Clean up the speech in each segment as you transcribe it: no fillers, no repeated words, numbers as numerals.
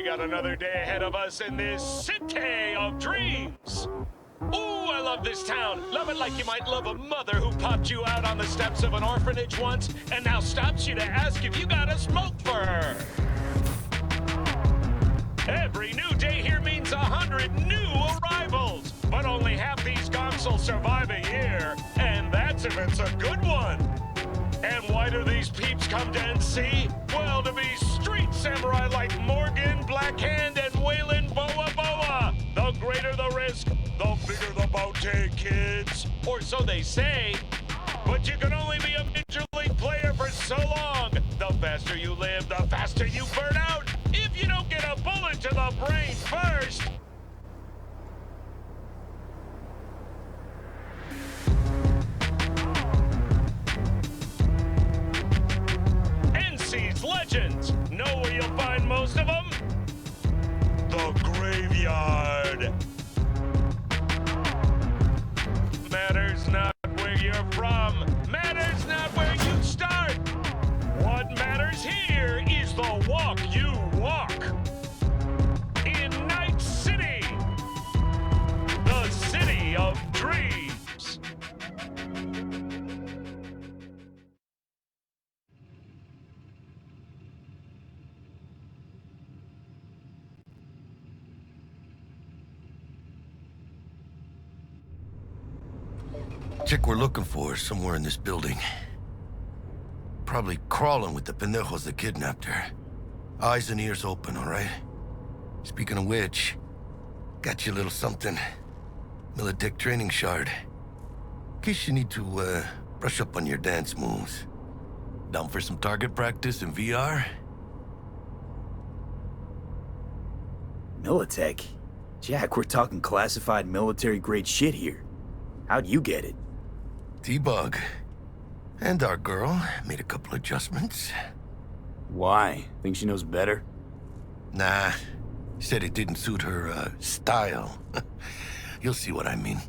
got another day ahead of us in this city of dreams. Ooh, I love this town. Love it like you might love a mother who popped you out on the steps of an orphanage once and now stops you to ask if you got a smoke for her. Every new day here means 100 new arrivals, but only half these gonks will survive a year, and that's if it's a good one. And why do these peeps come to NC? Well, to be street samurai like Morgan, Blackhand, and Waylon Boa Boa. The greater the risk, the bigger the bounty, kids. Or so they say. But you can only be a Major League player for so long. The faster you live, the faster you burn out. If you don't get a bullet to the brain first. NC's legends. Know where you'll find most of them? The graveyard. Matters not where you're from. Matters not where you start. What matters here is the walk you walk. In Night City, the city of dreams. Chick we're looking for is somewhere in this building. Probably crawling with the pendejos that kidnapped her. Eyes and ears open, all right? Speaking of which, got you a little something. Militech training shard. In case you need to, brush up on your dance moves. Down for some target practice in VR? Militech? Jack, we're talking classified military-grade shit here. How'd you get it? T-Bug. And our girl made a couple adjustments. Why? Think she knows better? Nah. Said it didn't suit her, style. You'll see what I mean.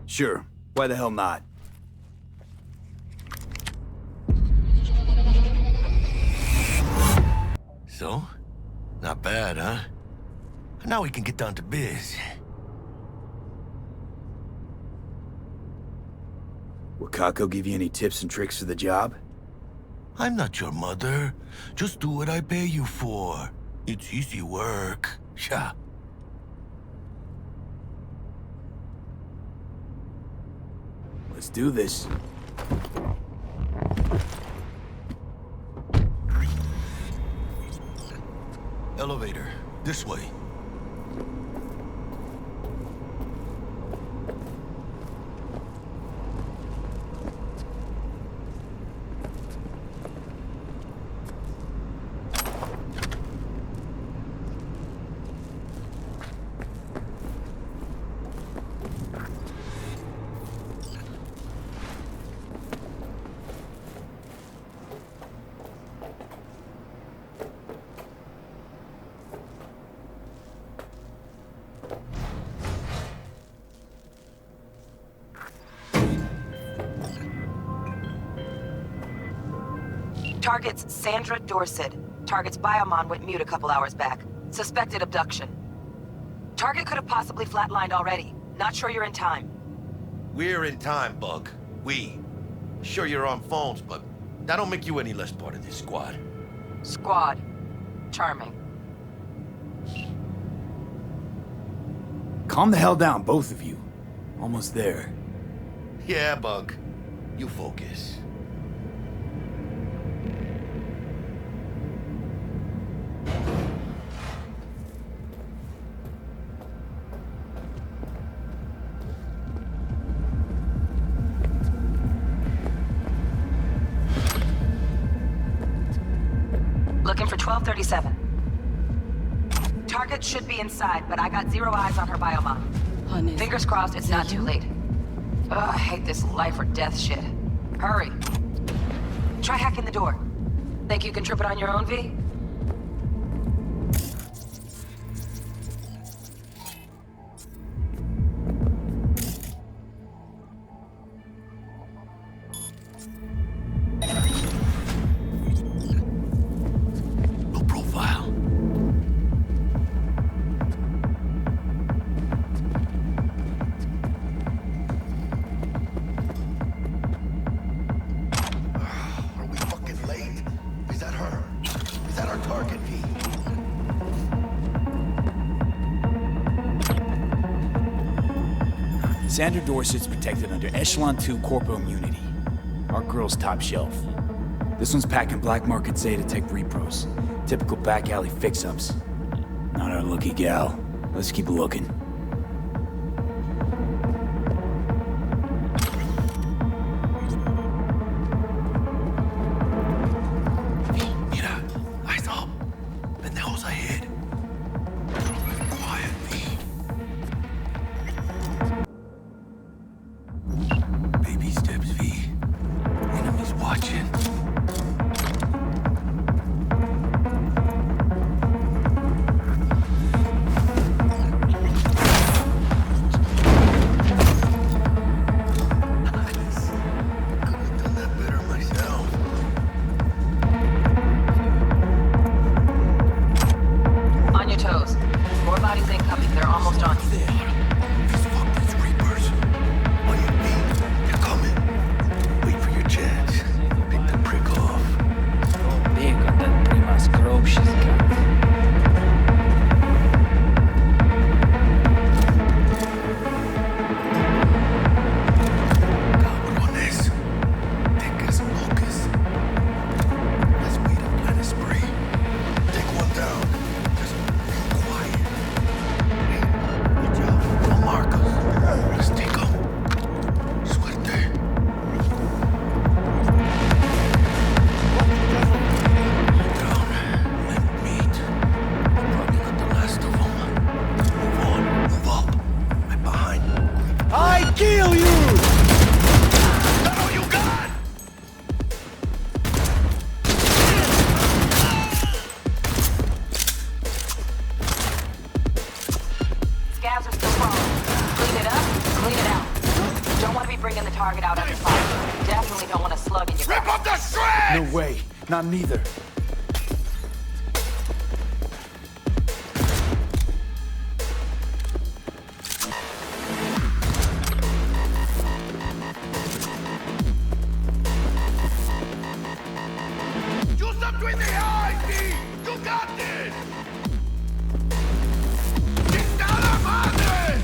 Sure. Why the hell not? So? Not bad, huh? Now we can get down to biz. Will Kako give you any tips and tricks for the job? I'm not your mother. Just do what I pay you for. It's easy work. Sha. Let's do this. Elevator. This way. Target's Sandra Dorset. Target's biomon went mute a couple hours back. Suspected abduction. Target could have possibly flatlined already. Not sure you're in time. We're in time, Bug. We. Sure you're on phones, but that don't make you any less part of this squad. Squad. Charming. Calm the hell down, both of you. Almost there. Yeah, Bug. You focus. Looking for 1237. Target should be inside, but I got 0 eyes on her biomon. Fingers crossed it's not too late. Ugh, I hate this life or death shit. Hurry. Try hacking the door. Think you can trip it on your own, V? Low profile. Sandra Dorset's protected under Echelon 2 Corpo Immunity. Our girl's top shelf. This one's packing black market Zeta Tech repros. Typical back alley fix-ups. Not our lucky gal. Let's keep looking. Mira, eyes up. Pendejos ahead. Quietly. Baby steps, V. Enemies watching. No way. Not neither. Shoot up between the eyes, V! You got this! ¡Chingada madre!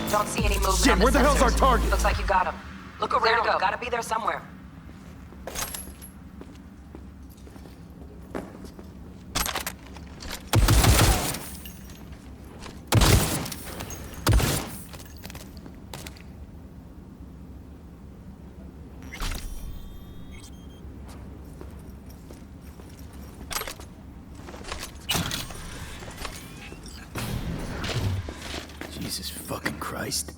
Don't see any movement. Shit, on the where the hell's our sensors. target? Looks like you got him. Look around. Where to go? Gotta be there somewhere. Jesus fucking Christ.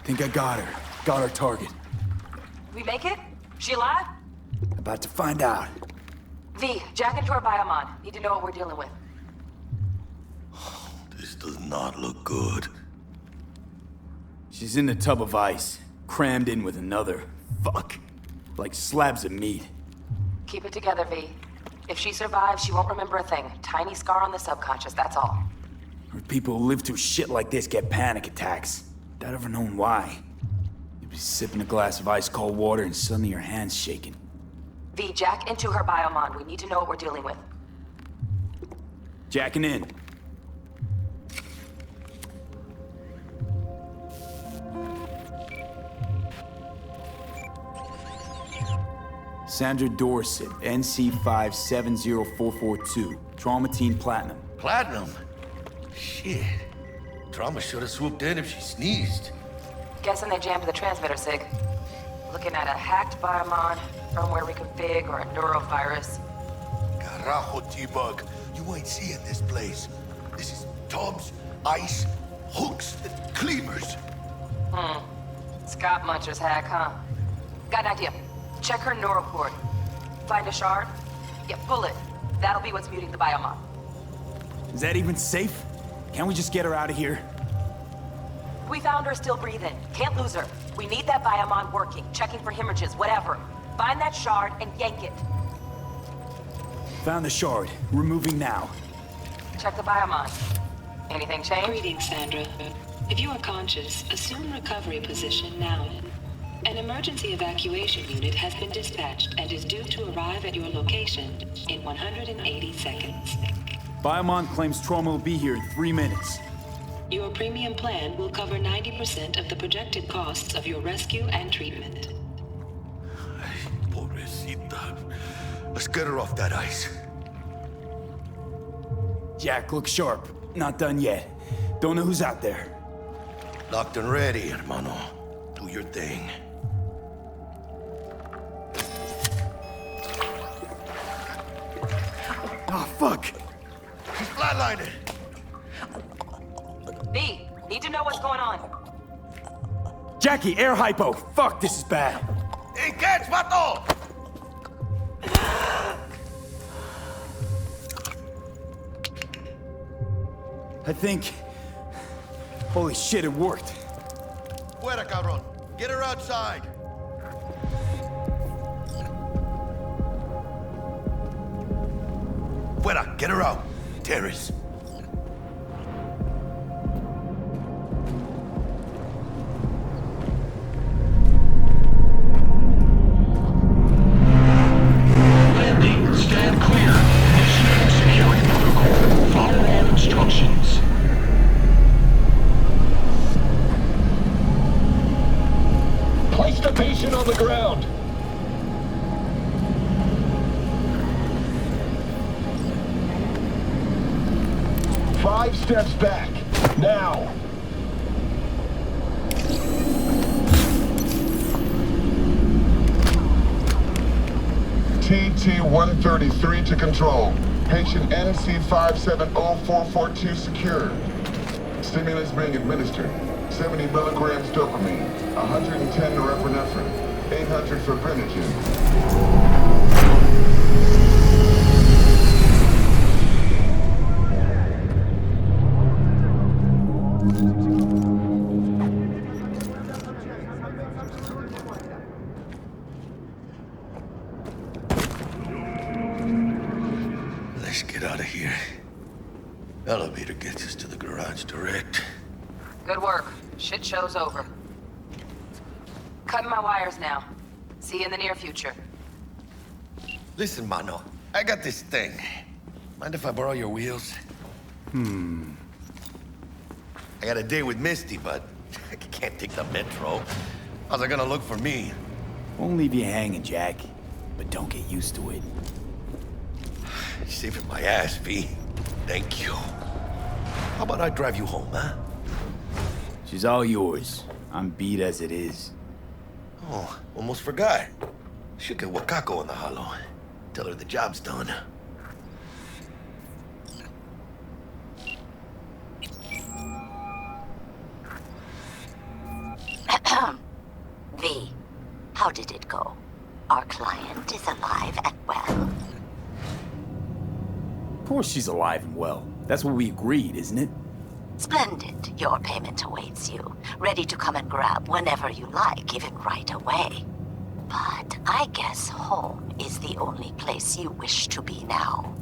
Think I got her. Got our target. We make it? She alive? About to find out. V, jack into her biomon. Need to know what we're dealing with. This does not look good. She's in the tub of ice, crammed in with another. Fuck. Like slabs of meat. Keep it together, V. If she survives, she won't remember a thing. Tiny scar on the subconscious, that's all. Or people who live through shit like this get panic attacks. Without ever knowing why. You'd be sipping a glass of ice-cold water and suddenly your hand's shaking. V, jack into her biomon. We need to know what we're dealing with. Jacking in. Sandra Dorset, NC570442, Traumatine Platinum. Platinum? Shit. Trauma should have swooped in if she sneezed. Guessing they jammed the transmitter, Sig. Looking at a hacked biomon, firmware reconfig, or a neurovirus. Carajo, T-Bug. You ain't seeing this place. This is tubs, ice, hooks, and cleavers. Scott Muncher's hack, huh? Got an idea. Check her neural cord. Find a shard? Yeah, pull it. That'll be what's muting the biomon. Is that even safe? Can't we just get her out of here? We found her still breathing. Can't lose her. We need that biomon working, checking for hemorrhages, whatever. Find that shard and yank it. Found the shard. We're moving now. Check the biomon. Anything change? Greetings, Sandra. If you are conscious, assume recovery position now. An emergency evacuation unit has been dispatched and is due to arrive at your location in 180 seconds. Biomon claims trauma will be here in 3 minutes. Your premium plan will cover 90% of the projected costs of your rescue and treatment. Pobrecita. Let's get her off that ice. Jack, look sharp. Not done yet. Don't know who's out there. Locked and ready, hermano. Do your thing. Oh, fuck! She's flatlining. V, need to know what's going on. Jackie, air hypo! Fuck, this is bad. Hey, catch, vato! I think... Holy shit, it worked. Fuera, cabrón. Get her outside. Fuera, get her out. Terrace. Landing, stand clear. Initiating security protocol. Follow all instructions. Place the patient on the ground. Five steps back. Now. TT-133 to control. Patient NC570442 secured. Stimulants being administered. 70 milligrams dopamine, 110 norepinephrine, 800 fibrinogen. Let's get out of here. Elevator gets us to the garage direct. Good work. Shit show's over. Cutting my wires now. See you in the near future. Listen, mano. I got this thing. Mind if I borrow your wheels? I got a date with Misty, but I can't take the metro. How's it gonna look for me? Won't leave you hanging, Jack. But don't get used to it. Saving my ass, V. Thank you. How about I drive you home, huh? She's all yours. I'm beat as it is. Oh, almost forgot. Should get Wakako in the hollow. Tell her the job's done. V, how did it go? Our client is alive and well. Of course she's alive and well. That's what we agreed, isn't it? Splendid. Your payment awaits you, ready to come and grab whenever you like, even right away. But I guess home is the only place you wish to be now.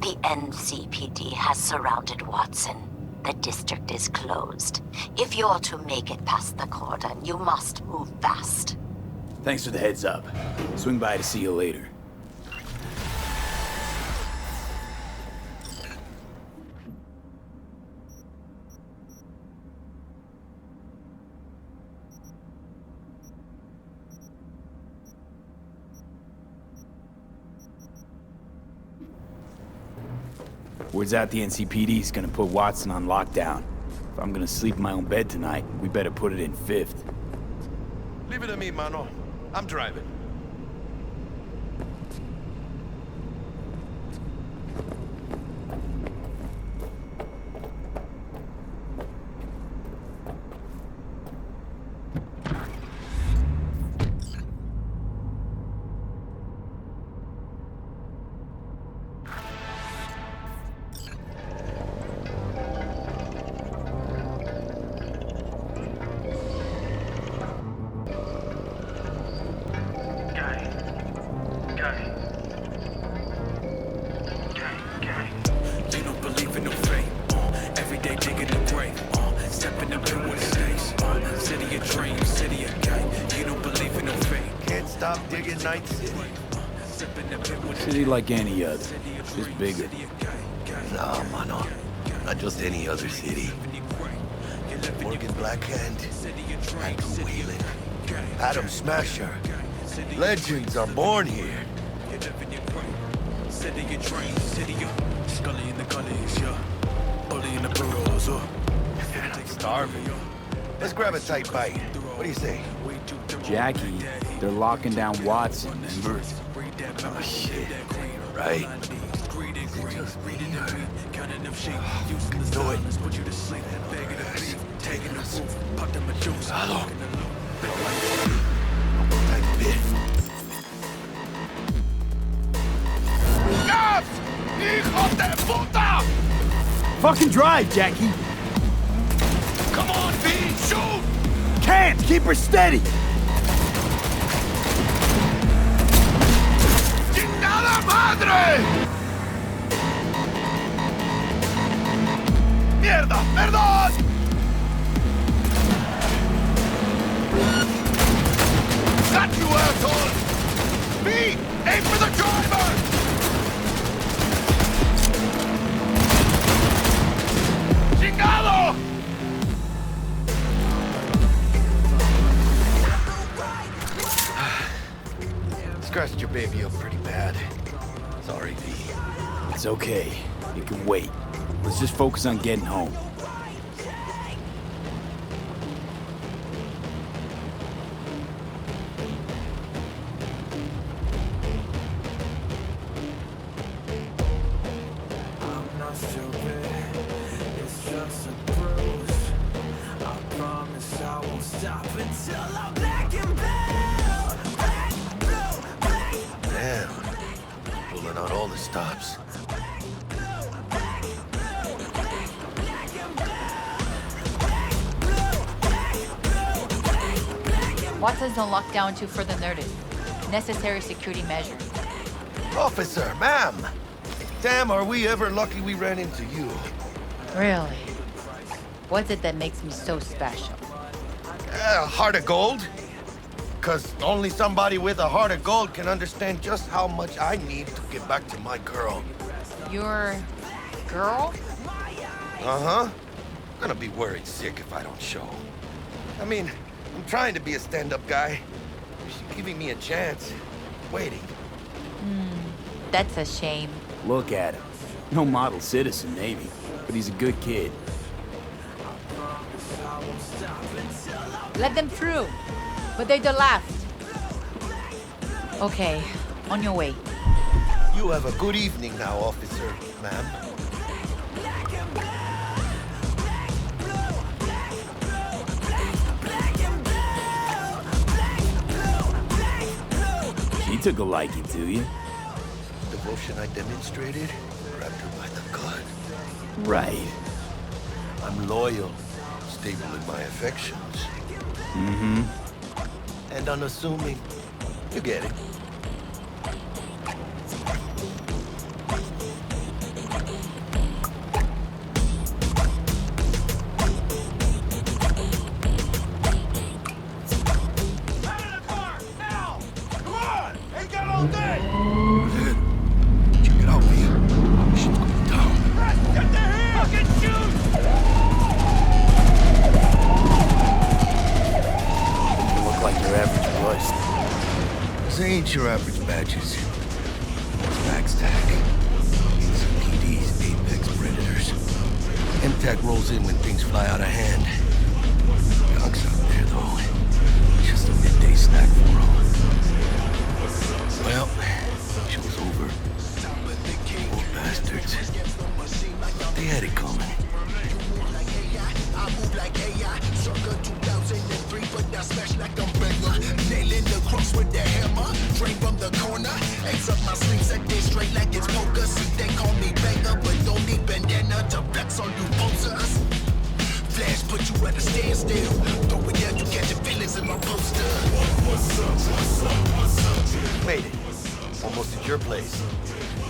The NCPD has surrounded Watson. The district is closed. If you're to make it past the cordon, you must move fast. Thanks for the heads up. Swing by to see you later. Word's out the NCPD's gonna put Watson on lockdown. If I'm gonna sleep in my own bed tonight, we better put it in 5th. Leave it to me, mano. I'm driving. job digging Night City? City like any other, just bigger. Nah, mano. Not just any other city. Morgan Blackhand, Andrew Whalen, Adam Smasher. Legends are born here. Man, I'm starving. Let's grab a tight bite. What do you say? Jackie, they're locking down Watson, remember? Oh, shit. Right. Is it just me or... Do it. Taking us. Hello. Tight bit. Gas! Hijo de puta! Fucking drive, Jackie! Come on, V! Shoot! Can't! Keep her steady! ¡Chingada madre! ¡Mierda! ¡Perdón! Got you, asshole! V! Aim for the driver! ¡Chingado! Scratched your baby up pretty bad. Sorry, V. It's okay. It can wait. Let's just focus on getting home. Damn. Pulling out all the stops. Watson's on lockdown to further notice. Necessary security measures. Officer, ma'am! Damn, are we ever lucky we ran into you. Really? What's it that makes me so special? Heart of gold? Because only somebody with a heart of gold can understand just how much I need to get back to my girl. Your girl? Uh-huh. Gonna be worried sick if I don't show. I mean, I'm trying to be a stand-up guy. She's giving me a chance. Waiting. That's a shame. Look at him. No model citizen, maybe, but he's a good kid. Let them through. But they're the last. Okay, on your way. You have a good evening now, officer, ma'am. She took a liking to you. Devotion I demonstrated grabbed her by the gut. Right. I'm loyal, stable in my affections. Mm-hmm. And unassuming. You get it. Check it out, V. Shit's going down. Get the hell! Fucking shoot! You look like your average bust. This ain't your average badges. Max Tac. PD's apex predators. MTAC rolls in when things fly out of hand. Dogs out there, though. Just a midday snack for them. Well, show's over. Poor bastards. They had it coming. Nailing the cross with the hammer, straight from the corner. Ace up my sleeves and they straight like it's poker. See, they call me banger, but don't need bandana to flex on you posers. Flash put you at a standstill. Throw it down, you catch your feelings in my poster. What's up, what's up, what's up? Made it. Almost at your place.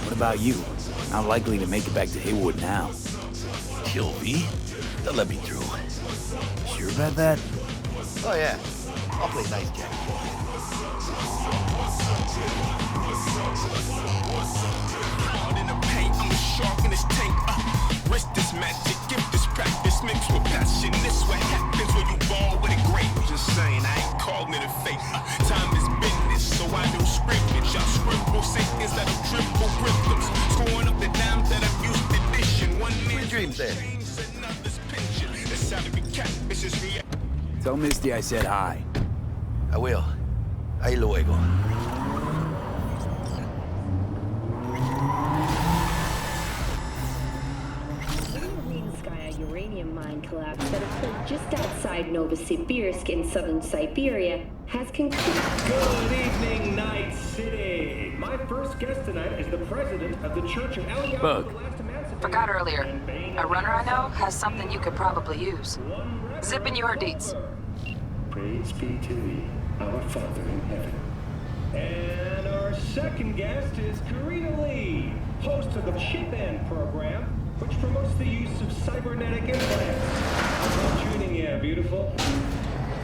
What about you? Not likely to make it back to Haywood now. Kill V? They'll let me through. Sure about that? Oh, yeah. I'll play nice, Jack. Hard in the paint, I'm a shark in this tank. Wrist this magic, gift this practice, mixed with passion. This what happens when you ball with a grape. Just saying, I ain't calling it a fake. Time is business, so I do scrimmage. I scribble seconds that will dribble rhythms. Scoring up the dimes that I'm used to dishing. One man's dreams then. another's pension. The salary cap, it's just reality. Tell Misty I said hi. I will. Ahí luego. Uranium mine collapse at a port just outside Novosibirsk in southern Siberia has concluded. Good evening, Night City. My first guest tonight is the president of the Church of Eliyahu. Bug. Forgot earlier. A runner I know has something you could probably use. Zip in your deets. Praise be to thee, our Father in heaven. And our second guest is Karina Lee, host of the Chip In program, which promotes the use of cybernetic implants. How's tuning in, beautiful?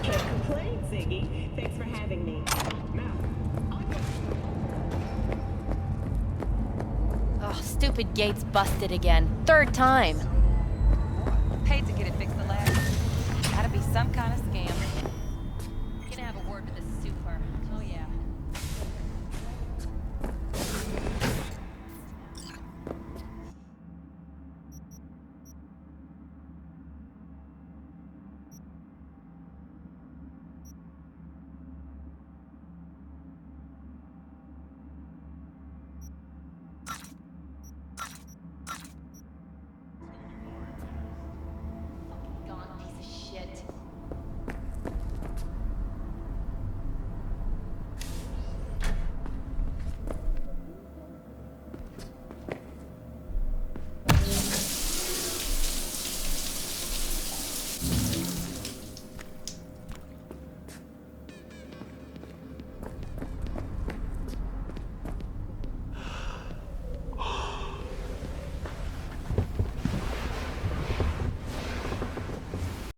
Can't complain, Ziggy. Thanks for having me. Now, Oh, stupid gate's busted again. Third time. Paid to get it fixed the last. Gotta be some kind of scam.